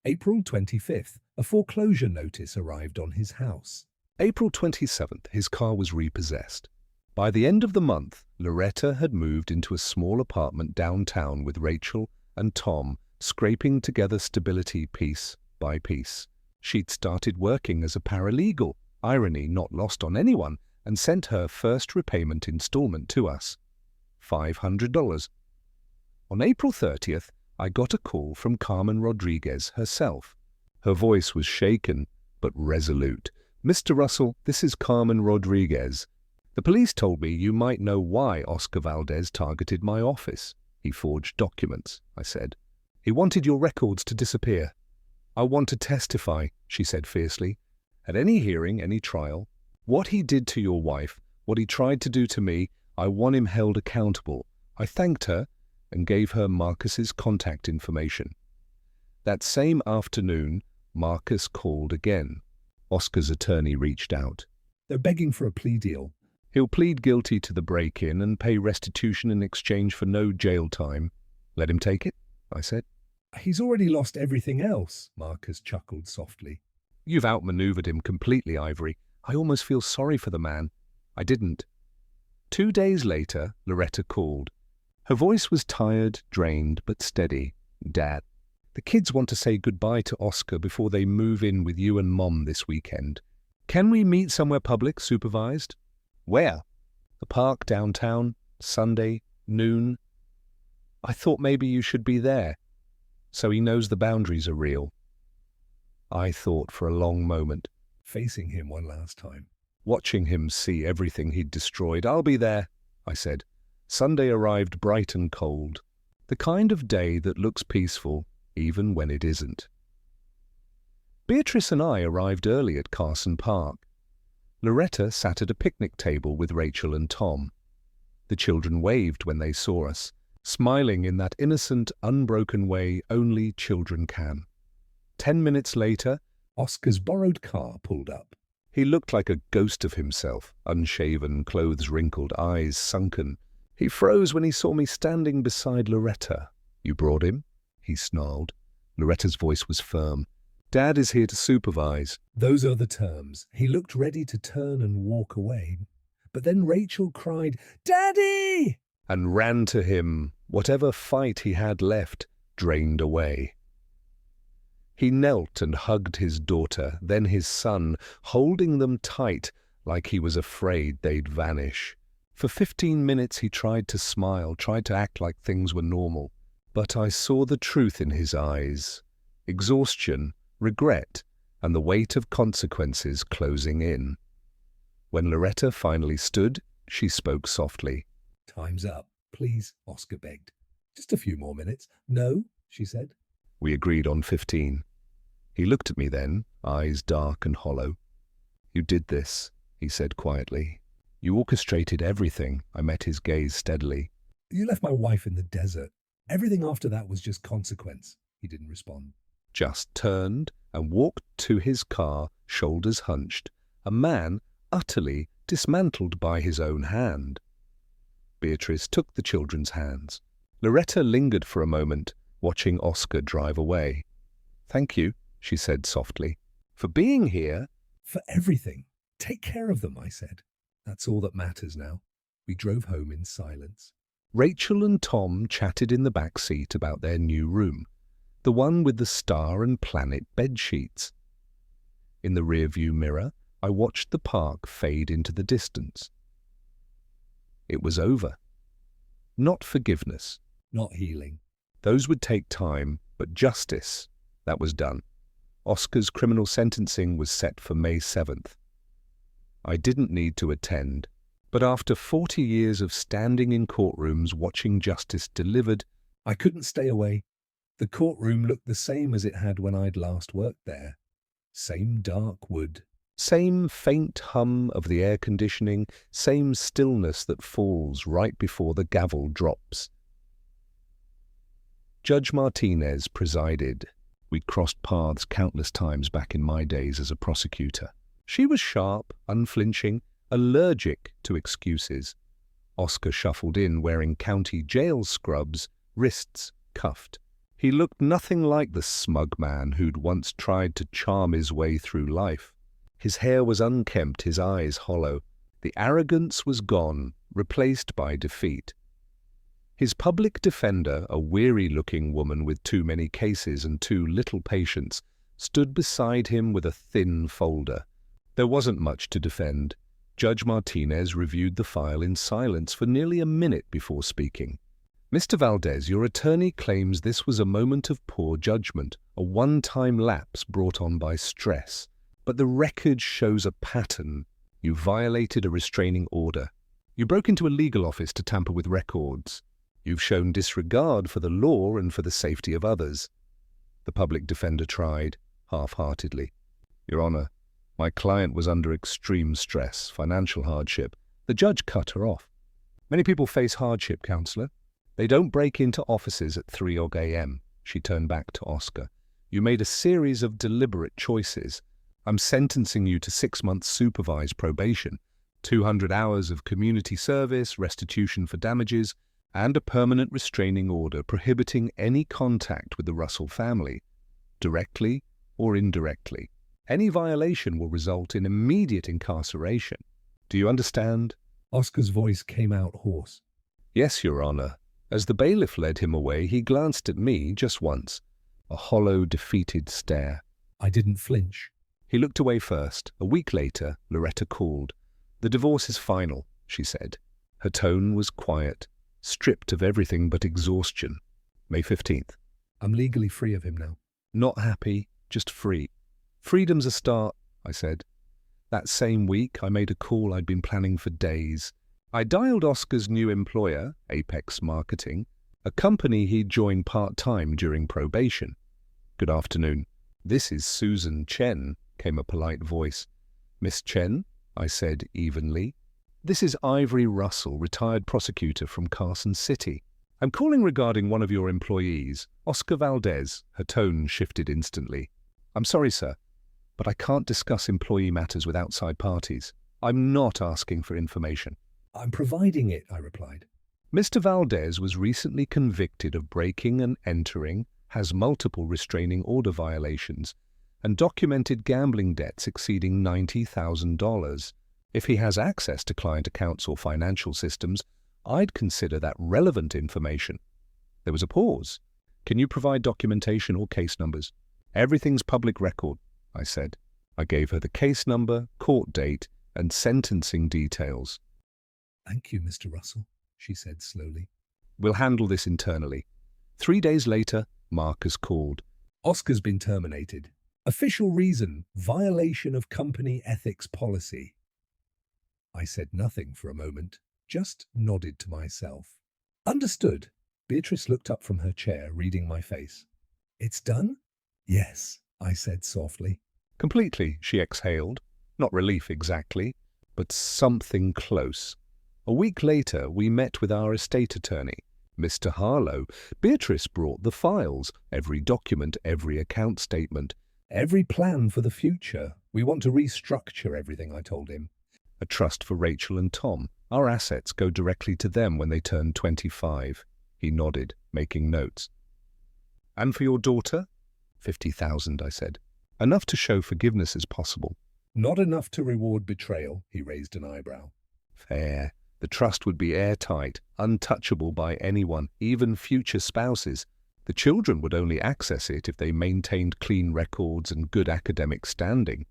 April 25th, a foreclosure notice arrived on his house. April 27th, his car was repossessed. By the end of the month, Loretta had moved into a small apartment downtown with Rachel and Tom, scraping together stability piece by piece. She'd started working as a paralegal, irony not lost on anyone, and sent her first repayment installment to us, $500. On April 30th, I got a call from Carmen Rodriguez herself. Her voice was shaken, but resolute. "Mr. Russell, this is Carmen Rodriguez. The police told me you might know why Oscar Valdez targeted my office. He forged documents," I said. "He wanted your records to disappear." "I want to testify," she said fiercely. "At any hearing, any trial. What he did to your wife, what he tried to do to me, I want him held accountable." I thanked her and gave her Marcus's contact information. That same afternoon, Marcus called again. Oscar's attorney reached out. "They're begging for a plea deal." "He'll plead guilty to the break-in and pay restitution in exchange for no jail time." "Let him take it," I said. "He's already lost everything else," Marcus chuckled softly. "You've outmaneuvered him completely, Ivory. I almost feel sorry for the man." I didn't. 2 days later, Loretta called. Her voice was tired, drained, but steady. "Dad, the kids want to say goodbye to Oscar before they move in with you and Mom this weekend. Can we meet somewhere public, supervised?" "Where?" "The park downtown, Sunday, noon." "I thought maybe you should be there, so he knows the boundaries are real." I thought for a long moment, Facing him one last time. watching him see everything he'd destroyed. "I'll be there," I said. Sunday arrived bright and cold, the kind of day that looks peaceful even when it isn't. Beatrice and I arrived early at Carson Park. Loretta sat at a picnic table with Rachel and Tom. The children waved when they saw us, smiling in that innocent, unbroken way only children can. 10 minutes later, Oscar's borrowed car pulled up. he looked like a ghost of himself, unshaven, clothes wrinkled, eyes sunken. He froze when he saw me standing beside Loretta. "You brought him?" he snarled. Loretta's voice was firm. "Dad is here to supervise." Those are the terms. He looked ready to turn and walk away. But then Rachel cried, "Daddy!" and ran to him. Whatever fight he had left drained away. He knelt and hugged his daughter, then his son, holding them tight like he was afraid they'd vanish. For 15 minutes he tried to smile, tried to act like things were normal. But I saw the truth in his eyes. Exhaustion, regret, and the weight of consequences closing in. When Loretta finally stood, she spoke softly. "Time's up. Please," Oscar begged. "Just a few more minutes." "No," she said. We agreed on 15. He looked at me then, eyes dark and hollow. "You did this," he said quietly. "You orchestrated everything." I met his gaze steadily. "You left my wife in the desert. Everything after that was just consequence." He didn't respond. Just turned and walked to his car, shoulders hunched, a man utterly dismantled by his own hand. Beatrice took the children's hands. Loretta lingered for a moment, watching Oscar drive away. "Thank you," she said softly, "for being here." "For everything. Take care of them," I said. "That's all that matters now." We drove home in silence. Rachel and Tom chatted in the back seat about their new room, the one with the star and planet bedsheets. In the rearview mirror, I watched the park fade into the distance. It was over. Not forgiveness. Not healing. Those would take time, but justice, that was done. Oscar's criminal sentencing was set for May 7th. I didn't need to attend, but after 40 years of standing in courtrooms watching justice delivered, I couldn't stay away. The courtroom looked the same as it had when I'd last worked there. Same dark wood. same faint hum of the air conditioning, same stillness that falls right before the gavel drops. Judge Martinez presided. We'd crossed paths countless times back in my days as a prosecutor. She was sharp, unflinching, allergic to excuses. Oscar shuffled in wearing county jail scrubs, wrists cuffed. He looked nothing like the smug man who'd once tried to charm his way through life. His hair was unkempt, his eyes hollow. The arrogance was gone, replaced by defeat. His public defender, a weary-looking woman with too many cases and too little patience, stood beside him with a thin folder. There wasn't much to defend. Judge Martinez reviewed the file in silence for nearly a minute before speaking. "Mr. Valdez, your attorney claims this was a moment of poor judgment, a one-time lapse brought on by stress. But the record shows a pattern. You violated a restraining order. You broke into a legal office to tamper with records. You've shown disregard for the law and for the safety of others." The public defender tried, half-heartedly. "Your Honor, my client was under extreme stress, financial hardship." The judge cut her off. "Many people face hardship, Counselor. They don't break into offices at 3 a.m. She turned back to Oscar. "You made a series of deliberate choices. I'm sentencing you to 6 months supervised probation, 200 hours of community service, restitution for damages, and a permanent restraining order prohibiting any contact with the Russell family, directly or indirectly. Any violation will result in immediate incarceration. Do you understand?" Oscar's voice came out hoarse. "Yes, Your Honor." As the bailiff led him away, he glanced at me just once, a hollow, defeated stare. I didn't flinch. He looked away first. A week later, Loretta called. "The divorce is final," she said. Her tone was quiet, stripped of everything but exhaustion. "May 15th. I'm legally free of him now. Not happy, just free." "Freedom's a start," I said. That same week, I made a call I'd been planning for days. I dialed Oscar's new employer, Apex Marketing, a company he'd joined part-time during probation. "Good afternoon. This is Susan Chen," came a polite voice. "Miss Chen," I said evenly. "This is Ivory Russell, retired prosecutor from Carson City. I'm calling regarding one of your employees, Oscar Valdez." Her tone shifted instantly. "I'm sorry, sir, but I can't discuss employee matters with outside parties. I'm not asking for information." I'm providing it, I replied. "Mr. Valdez was recently convicted of breaking and entering, has multiple restraining order violations, and documented gambling debts exceeding $90,000. If he has access to client accounts or financial systems, I'd consider that relevant information." There was a pause. "Can you provide documentation or case numbers?" "Everything's public record," I said. I gave her the case number, court date, and sentencing details. "Thank you, Mr. Russell," she said slowly. "We'll handle this internally." 3 days later, Marcus called. "Oscar's been terminated. Official reason, violation of company ethics policy." I said nothing for a moment, just nodded to myself. "Understood." Beatrice looked up from her chair, reading my face. "It's done?" "Yes," I said softly. "Completely," she exhaled. Not relief exactly, but something close. A week later, we met with our estate attorney, Mr. Harlow. Beatrice brought the files, every document, every account statement. "Every plan for the future. We want to restructure everything," I told him. "A trust for Rachel and Tom. Our assets go directly to them when they turn 25. He nodded, making notes. "And for your daughter?" 50,000, I said. "Enough to show forgiveness is possible." "Not enough to reward betrayal," he raised an eyebrow. "Fair. The trust would be airtight, untouchable by anyone, even future spouses. The children would only access it if they maintained clean records and good academic standing."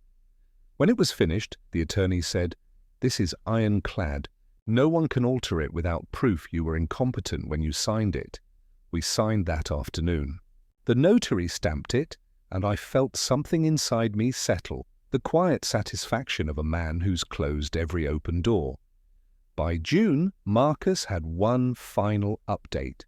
When it was finished, the attorney said, "This is ironclad. No one can alter it without proof you were incompetent when you signed it." We signed that afternoon. The notary stamped it, and I felt something inside me settle, the quiet satisfaction of a man who's closed every open door. By June, Marcus had one final update.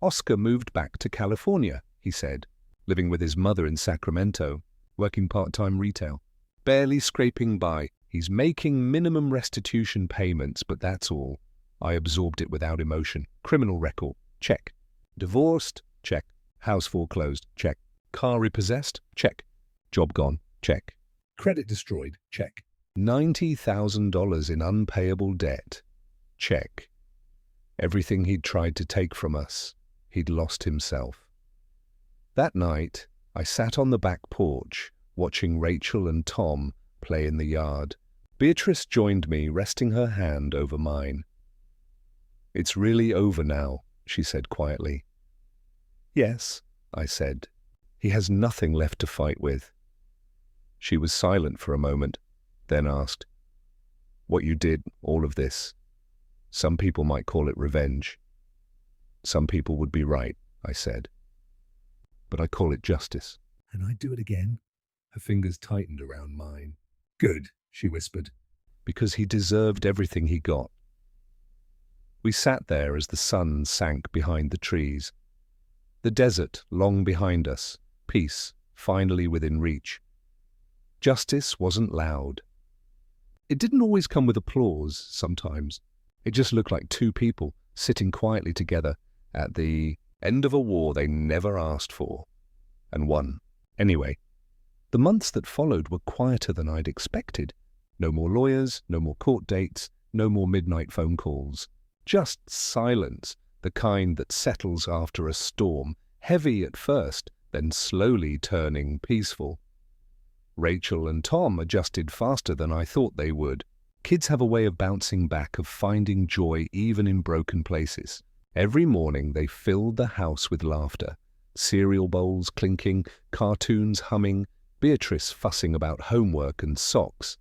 "Oscar moved back to California," he said, living with his mother in Sacramento, working part-time retail. "Barely scraping by. He's making minimum restitution payments, but that's all." I absorbed it without emotion. Criminal record, check. Divorced, check. House foreclosed, check. Car repossessed, check. Job gone, check. Credit destroyed, check. $90,000 in unpayable debt, check. Everything he'd tried to take from us, he'd lost himself. That night, I sat on the back porch, watching Rachel and Tom play in the yard. Beatrice joined me, resting her hand over mine. "It's really over now," she said quietly. "Yes," I said. "He has nothing left to fight with." She was silent for a moment, then asked, "What you did, all of this, some people might call it revenge." "Some people would be right," I said. "But I call it justice." "And I'd do it again." Her fingers tightened around mine. "Good," she whispered. "Because he deserved everything he got." We sat there as the sun sank behind the trees. The desert long behind us, peace finally within reach. Justice wasn't loud. It didn't always come with applause, sometimes. It just looked like two people sitting quietly together at the end of a war they never asked for, and won. Anyway, the months that followed were quieter than I'd expected. No more lawyers, no more court dates, no more midnight phone calls. Just silence, the kind that settles after a storm, heavy at first, then slowly turning peaceful. Rachel and Tom adjusted faster than I thought they would. Kids have a way of bouncing back, of finding joy even in broken places. Every morning they filled the house with laughter. Cereal bowls clinking, cartoons humming, Beatrice fussing about homework and socks.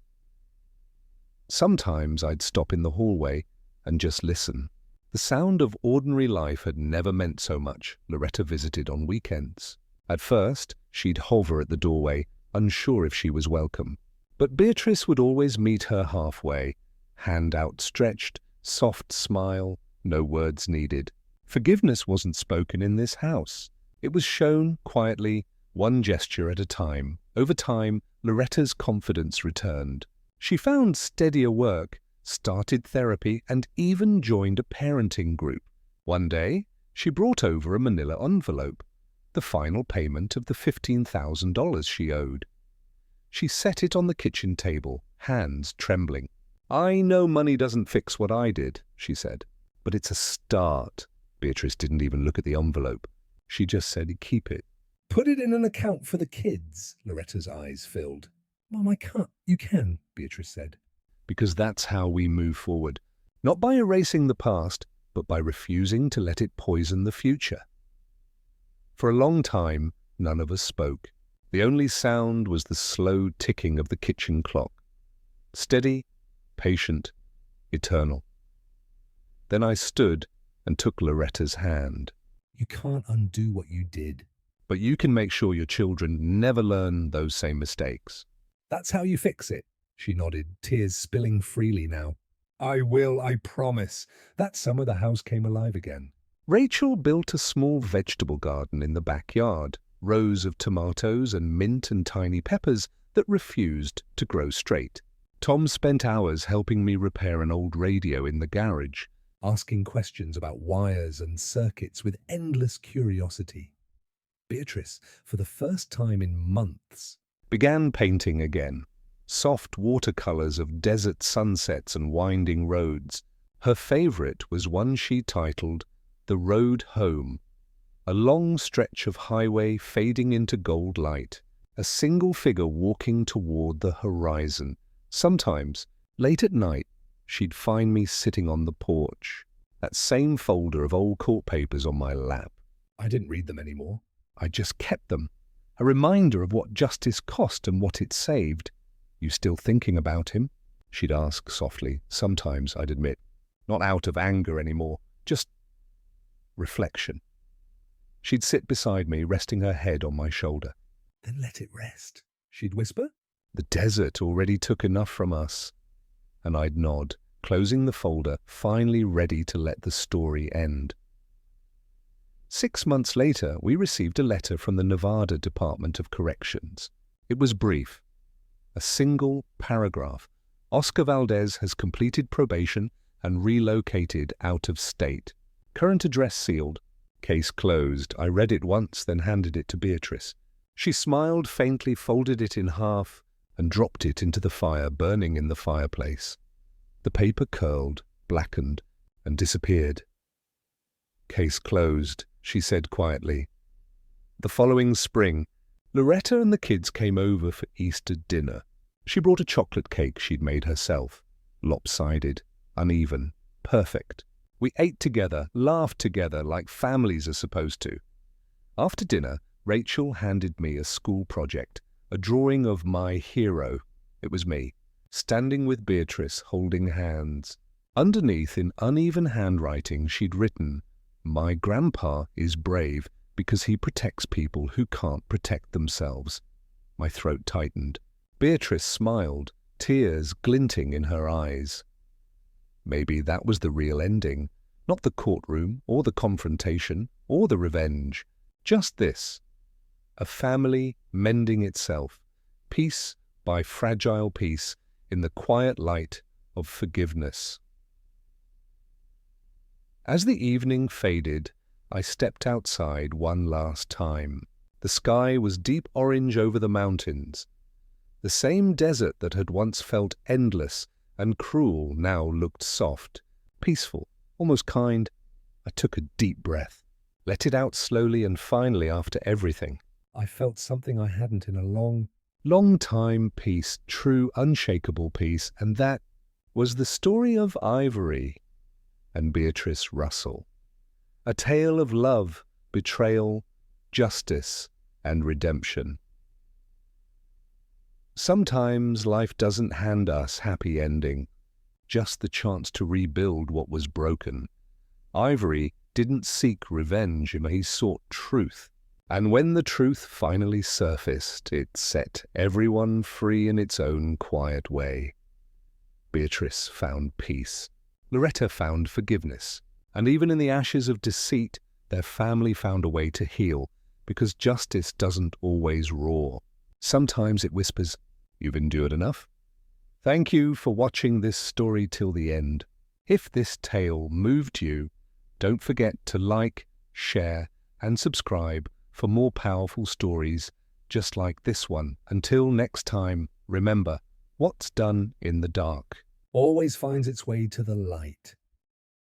Sometimes I'd stop in the hallway and just listen. The sound of ordinary life had never meant so much. Loretta visited on weekends. At first, she'd hover at the doorway, unsure if she was welcome. But Beatrice would always meet her halfway, hand outstretched, soft smile, no words needed. Forgiveness wasn't spoken in this house. It was shown quietly, one gesture at a time. Over time, Loretta's confidence returned. She found steadier work, started therapy, and even joined a parenting group. One day, she brought over a manila envelope, the final payment of the $15,000 she owed. She set it on the kitchen table, hands trembling. "I know money doesn't fix what I did," she said, "but it's a start." Beatrice didn't even look at the envelope. She just said, "Keep it." "Put it in an account for the kids." Loretta's eyes filled. "Mom, I can't." "You can," Beatrice said. Because that's how we move forward. Not by erasing the past, but by refusing to let it poison the future. For a long time, none of us spoke. The only sound was the slow ticking of the kitchen clock. Steady, patient, eternal. Then I stood and took Loretta's hand. "You can't undo what you did." "But you can make sure your children never learn those same mistakes." "That's how you fix it." She nodded, tears spilling freely now. "I will, I promise." That summer the house came alive again. Rachel built a small vegetable garden in the backyard, rows of tomatoes and mint and tiny peppers that refused to grow straight. Tom spent hours helping me repair an old radio in the garage, asking questions about wires and circuits with endless curiosity. Beatrice, for the first time in months, began painting again. Soft watercolors of desert sunsets and winding roads. Her favorite was one she titled "The Road Home," a long stretch of highway fading into gold light, a single figure walking toward the horizon. Sometimes, late at night, she'd find me sitting on the porch, that same folder of old court papers on my lap. I didn't read them anymore. I just kept them, a reminder of what justice cost and what it saved. "You still thinking about him?" she'd ask softly, sometimes, I'd admit. Not out of anger anymore, just reflection. She'd sit beside me, resting her head on my shoulder. "Then let it rest," she'd whisper. The desert already took enough from us. And I'd nod, closing the folder, finally ready to let the story end. 6 months later, we received a letter from the Nevada Department of Corrections. It was brief. A single paragraph. Oscar Valdez has completed probation and relocated out of state. Current address sealed. Case closed. I read it once, then handed it to Beatrice. She smiled faintly, folded it in half, and dropped it into the fire burning in the fireplace. The paper curled, blackened, and disappeared. "Case closed," she said quietly. The following spring, Loretta and the kids came over for Easter dinner. She brought a chocolate cake she'd made herself. Lopsided, uneven, perfect. We ate together, laughed together like families are supposed to. After dinner, Rachel handed me a school project, a drawing of my hero. It was me, standing with Beatrice, holding hands. Underneath, in uneven handwriting, she'd written, "My grandpa is brave because he protects people who can't protect themselves." My throat tightened. Beatrice smiled, tears glinting in her eyes. Maybe that was the real ending, not the courtroom or the confrontation or the revenge. Just this, a family mending itself, piece by fragile piece, in the quiet light of forgiveness. As the evening faded, I stepped outside one last time. The sky was deep orange over the mountains. The same desert that had once felt endless and cruel now looked soft, peaceful, almost kind. I took a deep breath, let it out slowly, and finally, after everything, I felt something I hadn't in a long time, peace, true, unshakable peace, and that was the story of Ivory and Beatrice Russell. A tale of love, betrayal, justice, and redemption. Sometimes life doesn't hand us happy ending, just the chance to rebuild what was broken. Ivory didn't seek revenge, he sought truth. And when the truth finally surfaced, it set everyone free in its own quiet way. Beatrice found peace. Loretta found forgiveness. And even in the ashes of deceit, their family found a way to heal, because justice doesn't always roar. Sometimes it whispers, "You've endured enough." Thank you for watching this story till the end. If this tale moved you, don't forget to like, share, and subscribe for more powerful stories just like this one. Until next time, remember, what's done in the dark always finds its way to the light.